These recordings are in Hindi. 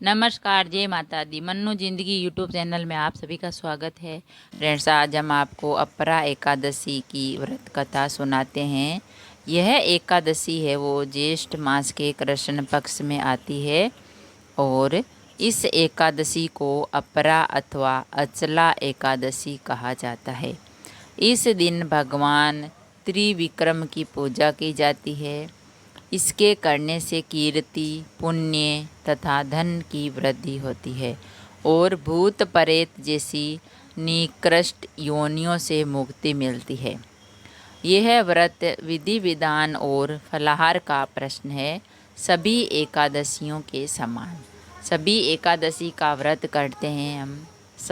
नमस्कार, जय माता दी। मन्नू जिंदगी यूट्यूब चैनल में आप सभी का स्वागत है। फ्रेंड्स, आज हम आपको अपरा एकादशी की व्रत कथा सुनाते हैं। यह एकादशी है वो ज्येष्ठ मास के कृष्ण पक्ष में आती है और इस एकादशी को अपरा अथवा अचला एकादशी कहा जाता है। इस दिन भगवान त्रिविक्रम की पूजा की जाती है। इसके करने से कीर्ति, पुण्य तथा धन की वृद्धि होती है और भूत प्रेत जैसी निकृष्ट योनियों से मुक्ति मिलती है। यह व्रत विधि विधान और फलाहार का प्रश्न है, सभी एकादशियों के समान। सभी एकादशी का व्रत करते हैं हम।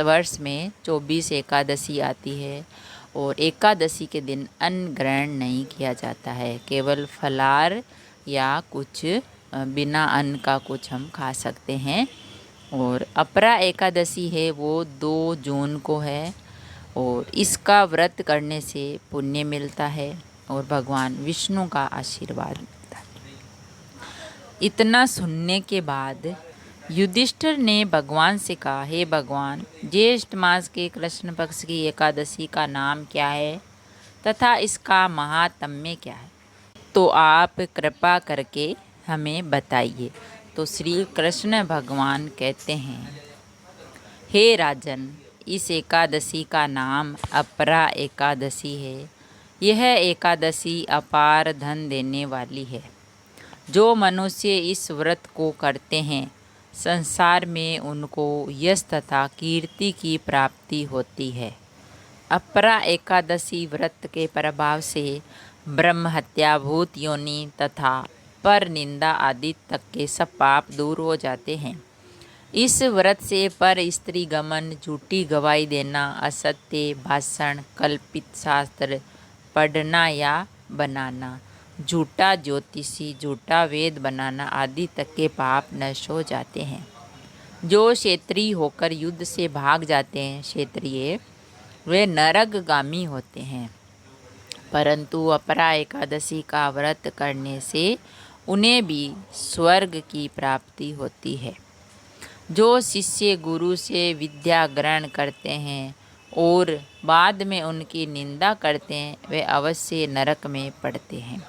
वर्ष में 24 एकादशी आती है और एकादशी के दिन अन्न ग्रहण नहीं किया जाता है, केवल फलाहार या कुछ बिना अन्न का कुछ हम खा सकते हैं। और अपरा एकादशी है वो 2 जून को है और इसका व्रत करने से पुण्य मिलता है और भगवान विष्णु का आशीर्वाद मिलता है। इतना सुनने के बाद युधिष्ठिर ने भगवान से कहा, हे भगवान, ज्येष्ठ मास के कृष्ण पक्ष की एकादशी का नाम क्या है तथा इसका महात्म्य क्या है, तो आप कृपा करके हमें बताइए। तो श्री कृष्ण भगवान कहते हैं, हे राजन, इस एकादशी का नाम अपरा एकादशी है। यह एकादशी अपार धन देने वाली है। जो मनुष्य इस व्रत को करते हैं, संसार में उनको यश तथा कीर्ति की प्राप्ति होती है। अपरा एकादशी व्रत के प्रभाव से ब्रह्म हत्या, भूत योनि तथा पर निंदा आदि तक के सब पाप दूर हो जाते हैं। इस व्रत से पर स्त्री गमन, झूठी गवाही देना, असत्य भाषण, कल्पित शास्त्र पढ़ना या बनाना, झूठा ज्योतिषी, झूठा वेद बनाना आदि तक के पाप नष्ट हो जाते हैं। जो क्षत्रिय होकर युद्ध से भाग जाते हैं, क्षत्रिय, वे नरकगामी होते हैं, परंतु अपरा एकादशी का व्रत करने से उन्हें भी स्वर्ग की प्राप्ति होती है। जो शिष्य गुरु से विद्या ग्रहण करते हैं और बाद में उनकी निंदा करते हैं, वे अवश्य नरक में पड़ते हैं,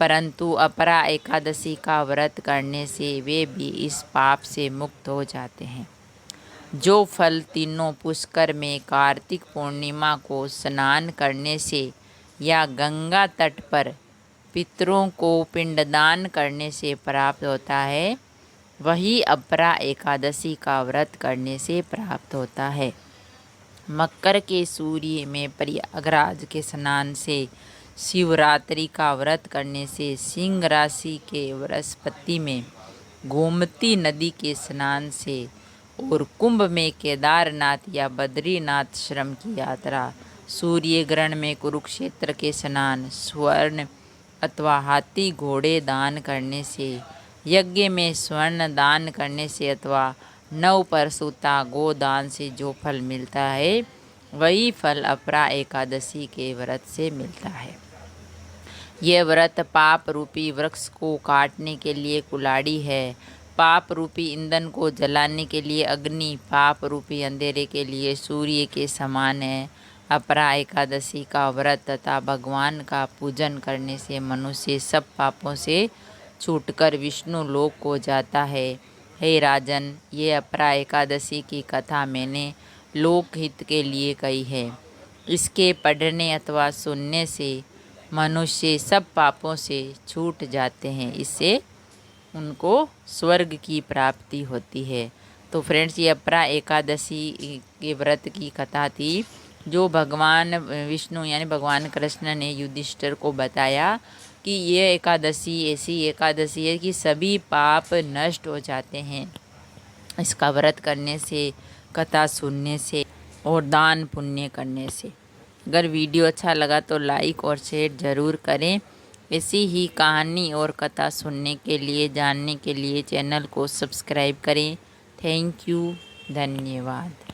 परंतु अपरा एकादशी का व्रत करने से वे भी इस पाप से मुक्त हो जाते हैं। जो फल तीनों पुष्कर में कार्तिक पूर्णिमा को स्नान करने से या गंगा तट पर पितरों को पिंडदान करने से प्राप्त होता है, वही अपरा एकादशी का व्रत करने से प्राप्त होता है। मकर के सूर्य में प्रयागराज के स्नान से, शिवरात्रि का व्रत करने से, सिंह राशि के बृहस्पति में गोमती नदी के स्नान से और कुंभ में केदारनाथ या बद्रीनाथ श्रम की यात्रा, सूर्य ग्रहण में कुरुक्षेत्र के स्नान, स्वर्ण अथवा हाथी घोड़े दान करने से, यज्ञ में स्वर्ण दान करने से अथवा नवप्रसूता गोदान से जो फल मिलता है, वही फल अपरा एकादशी के व्रत से मिलता है। यह व्रत पाप रूपी वृक्ष को काटने के लिए कुल्हाड़ी है, पाप रूपी ईंधन को जलाने के लिए अग्नि, पाप रूपी अंधेरे के लिए सूर्य के समान है। अपरा एकादशी का व्रत तथा भगवान का पूजन करने से मनुष्य सब पापों से छूटकर विष्णु लोक को जाता है। हे राजन, ये अपरा एकादशी की कथा मैंने लोकहित के लिए कही है। इसके पढ़ने अथवा सुनने से मनुष्य सब पापों से छूट जाते हैं, इससे उनको स्वर्ग की प्राप्ति होती है। तो फ्रेंड्स, ये अपरा एकादशी के व्रत की कथा थी, जो भगवान विष्णु यानी भगवान कृष्ण ने युधिष्ठिर को बताया कि ये एकादशी ऐसी एकादशी है कि सभी पाप नष्ट हो जाते हैं इसका व्रत करने से, कथा सुनने से और दान पुण्य करने से। अगर वीडियो अच्छा लगा तो लाइक और शेयर ज़रूर करें। ऐसी ही कहानी और कथा सुनने के लिए, जानने के लिए चैनल को सब्सक्राइब करें। थैंक यू, धन्यवाद।